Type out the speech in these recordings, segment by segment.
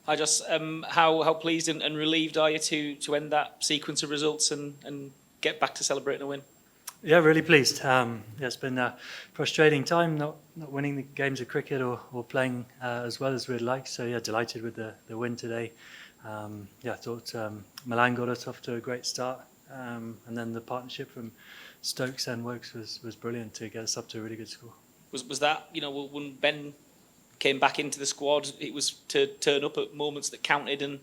Hi Jos, how pleased and relieved are you to end that sequence of results and get back to celebrating a win? Yeah, really pleased. Yeah, it's been a frustrating time not winning the games of cricket or playing as well as we'd like. So yeah, delighted with the win today. Yeah, I thought Milan got us off to a great start, and then the partnership from Stokes and Wokes was brilliant to get us up to a really good score. Was that, when Ben came back into the squad, it was to turn up at moments that counted, and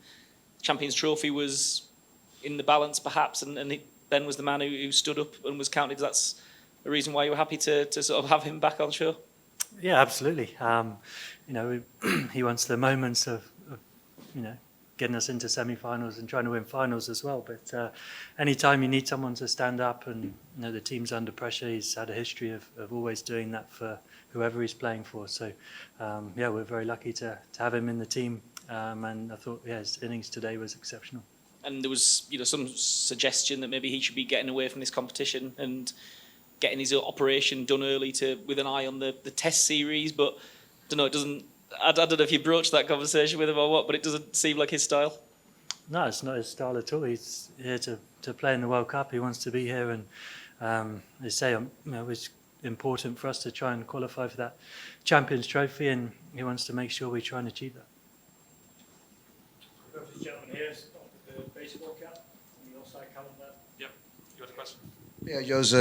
Champions Trophy was in the balance perhaps, and Ben was the man who stood up and was counted. That's a reason why you were happy to sort of have him back on show? Yeah, absolutely. He wants the moments of getting us into semi-finals and trying to win finals as well. But anytime you need someone to stand up and the team's under pressure, he's had a history of always doing that for whoever he's playing for. So yeah, we're very lucky to have him in the team. And I thought his innings today was exceptional. And there was some suggestion that maybe he should be getting away from this competition and getting his operation done early with an eye on the Test series. But I don't know if you broached that conversation with him or what, but it doesn't seem like his style. No, it's not his style at all. He's here to play in the World Cup. He wants to be here, and they say it's important for us to try and qualify for that Champions Trophy, and he wants to make sure we try and achieve that. We'll go for the gentleman here, start with the baseball cap on your side, calendar. Yep, you got a question? Yeah, Jos,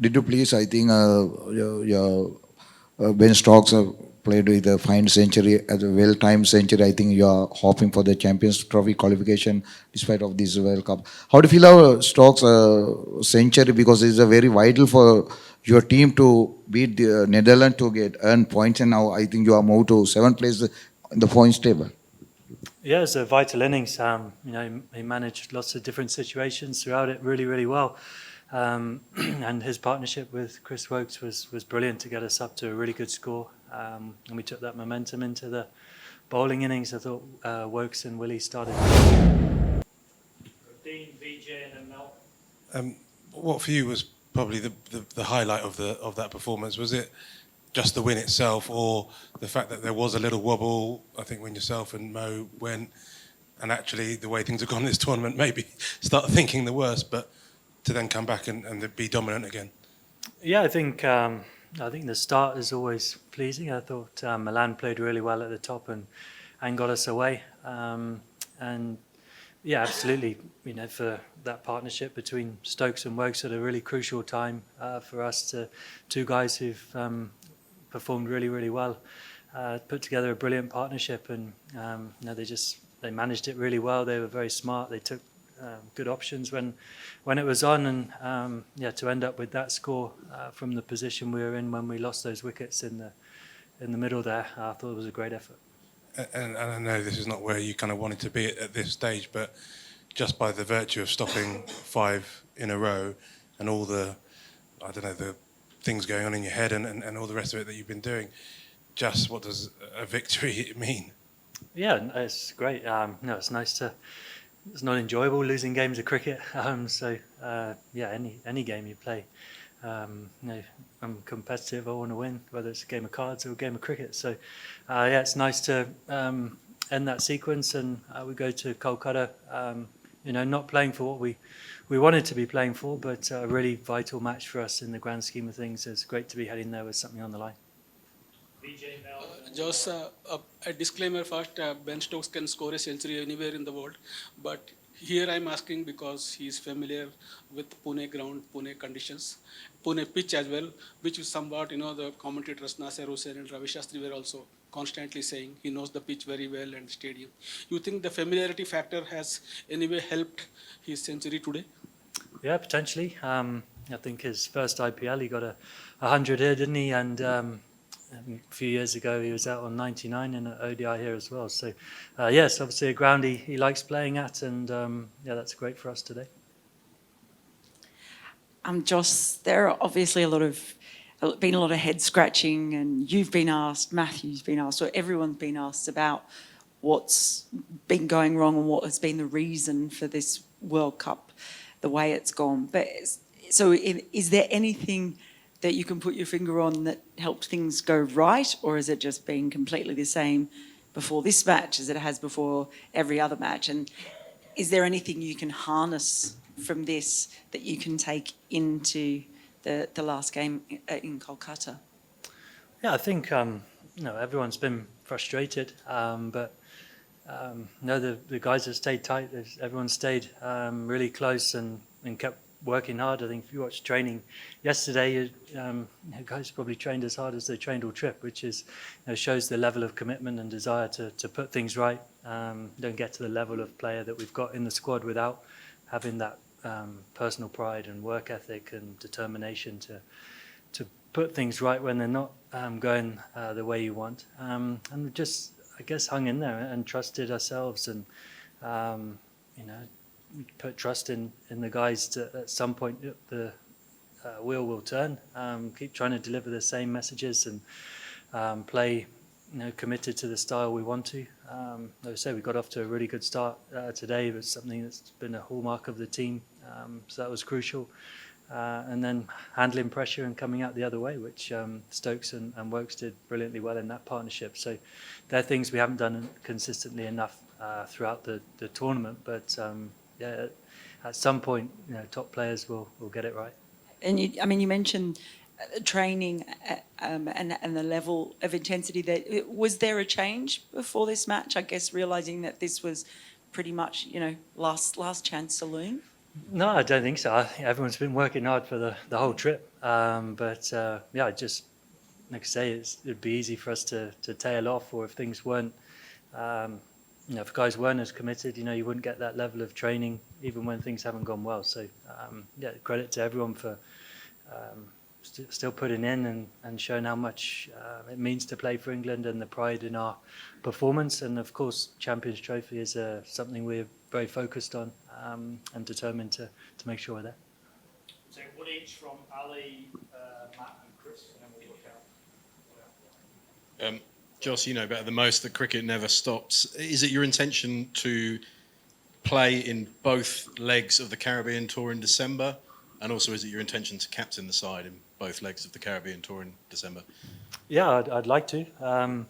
did you please, I think your Ben Stokes played with a fine century, as a well-timed century. I think you are hoping for the Champions Trophy qualification despite of this World Cup. How do you feel our Stokes century, because it's a very vital for your team to beat the Netherlands to earn points, and now I think you are moved to 7th place in the points table. Yeah, it's a vital innings. He managed lots of different situations throughout it really, really well. And his partnership with Chris Wokes was brilliant to get us up to a really good score. And we took that momentum into the bowling innings. I thought Wokes and Willie started. Dean, VJ, and then Mel. What for you was probably the highlight of that performance? Was it just the win itself, or the fact that there was a little wobble, I think, when yourself and Mo went, and actually the way things have gone this tournament, maybe start thinking the worst, but to then come back and be dominant again? Yeah, I think the start is always pleasing. I thought Milan played really well at the top and got us away. And yeah, absolutely. For that partnership between Stokes and Wokes at a really crucial time for us, two guys who've performed really, really well, put together a brilliant partnership, and they managed it really well. They were very smart. They took good options when it was on, and to end up with that score from the position we were in when we lost those wickets in the middle there, I thought it was a great effort. And I know this is not where you kind of wanted to be at this stage, but just by the virtue of stopping 5 in a row and all the things going on in your head and all the rest of it that you've been doing, just what does a victory mean? Yeah, it's great. It's nice to. It's not enjoyable losing games of cricket. Any game you play, I'm competitive. I want to win, whether it's a game of cards or a game of cricket. So, it's nice to end that sequence, and we go to Kolkata. Not playing for what we wanted to be playing for, but a really vital match for us in the grand scheme of things. It's great to be heading there with something on the line. VJ, Mel. Just a disclaimer first, Ben Stokes can score a century anywhere in the world, but here I'm asking because he's familiar with Pune ground, Pune conditions, Pune pitch as well, which is somewhat, the commentators Nasser Hussain and Ravi Shastri were also constantly saying he knows the pitch very well and stadium. You think the familiarity factor has anyway helped his century today? Yeah, potentially. I think his first IPL, he got 100 here, didn't he? And a few years ago, he was out on 99 in an ODI here as well. So, yes, obviously a ground he likes playing at, and that's great for us today. Jos, there are obviously been a lot of head scratching, and you've been asked, Matthew's been asked, or everyone's been asked about what's been going wrong and what has been the reason for this World Cup, the way it's gone. But is there anything that you can put your finger on that helped things go right, or has it just been completely the same before this match as it has before every other match. And is there anything you can harness from this that you can take into the last game in Kolkata? Yeah, I think everyone's been frustrated, but the guys have stayed tight. Everyone stayed really close and kept working hard. I think if you watched training yesterday, guys probably trained as hard as they trained all trip, which is shows the level of commitment and desire to put things right. Don't get to the level of player that we've got in the squad without having that personal pride and work ethic and determination to put things right when they're not going the way you want. And we just, I guess, hung in there and trusted ourselves and, put trust in the guys to, at some point, the wheel will turn. Keep trying to deliver the same messages and play, committed to the style we want to. Like I say, we got off to a really good start today. It was something that's been a hallmark of the team, so that was crucial. And then handling pressure and coming out the other way, which Stokes and Wokes did brilliantly well in that partnership. So they're things we haven't done consistently enough throughout the tournament. But at some point, top players will get it right. And you mentioned training and the level of intensity. Was there a change before this match? I guess realising that this was pretty much, last chance saloon. No, I don't think so. Everyone's been working hard for the whole trip. Just like I say, it'd be easy for us to tail off, or if things weren't, if guys weren't as committed, you wouldn't get that level of training even when things haven't gone well. So credit to everyone for still putting in and showing how much it means to play for England and the pride in our performance. And of course, Champions Trophy is something we're very focused on and determined to make sure we're there. Take one each from Ali, Matt and Chris, and then we'll look out. Jos, you know better than most that cricket never stops. Is it your intention to play in both legs of the Caribbean Tour in December? And also, is it your intention to captain the side in both legs of the Caribbean Tour in December? Yeah, I'd like to. I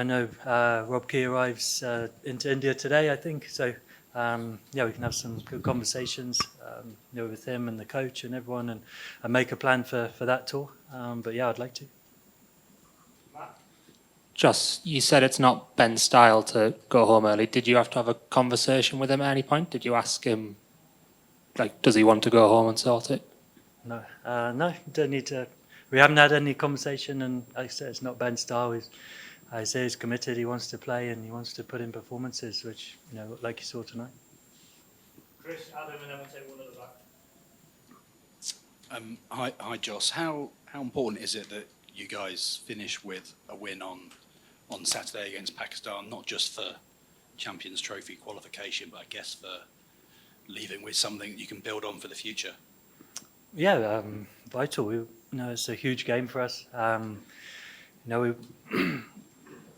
know Rob Key arrives into India today, I think. So, we can have some good conversations with him and the coach and everyone and make a plan for that tour. I'd like to. Jos, you said it's not Ben's style to go home early. Did you have to have a conversation with him at any point? Did you ask him, does he want to go home and sort it? No, don't need to. We haven't had any conversation, and like I said, it's not Ben's style. Isaiah's committed. He wants to play and he wants to put in performances, which like you saw tonight. Chris, Adam, and then we'll take one at the back. Hi, Jos. How important is it that you guys finish with a win on Saturday against Pakistan, not just for Champions Trophy qualification, but I guess for leaving with something you can build on for the future? Yeah, vital. It's a huge game for us. We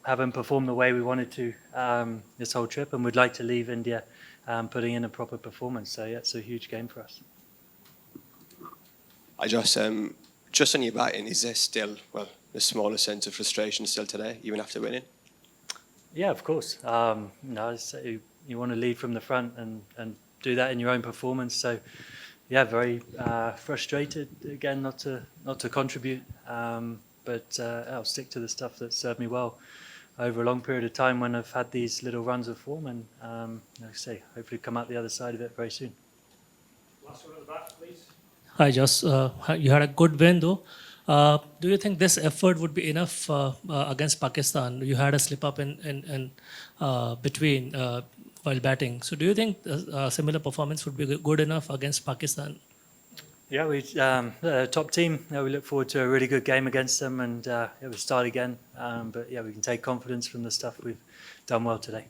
haven't performed the way we wanted to this whole trip, and we'd like to leave India putting in a proper performance. So it's a huge game for us. Hi, Jos. Just on your batting, is there still, the smallest sense of frustration still today, even after winning? Yeah, of course. You want to lead from the front and do that in your own performance. So, very frustrated again not to contribute. I'll stick to the stuff that served me well over a long period of time when I've had these little runs of form, and hopefully come out the other side of it very soon. Last one at the back, please. Hi, Jos. You had a good win, though. Do you think this effort would be enough against Pakistan? You had a slip up in between while batting. So, do you think a similar performance would be good enough against Pakistan? Yeah, the top team. We look forward to a really good game against them, and we'll start again. We can take confidence from the stuff we've done well today.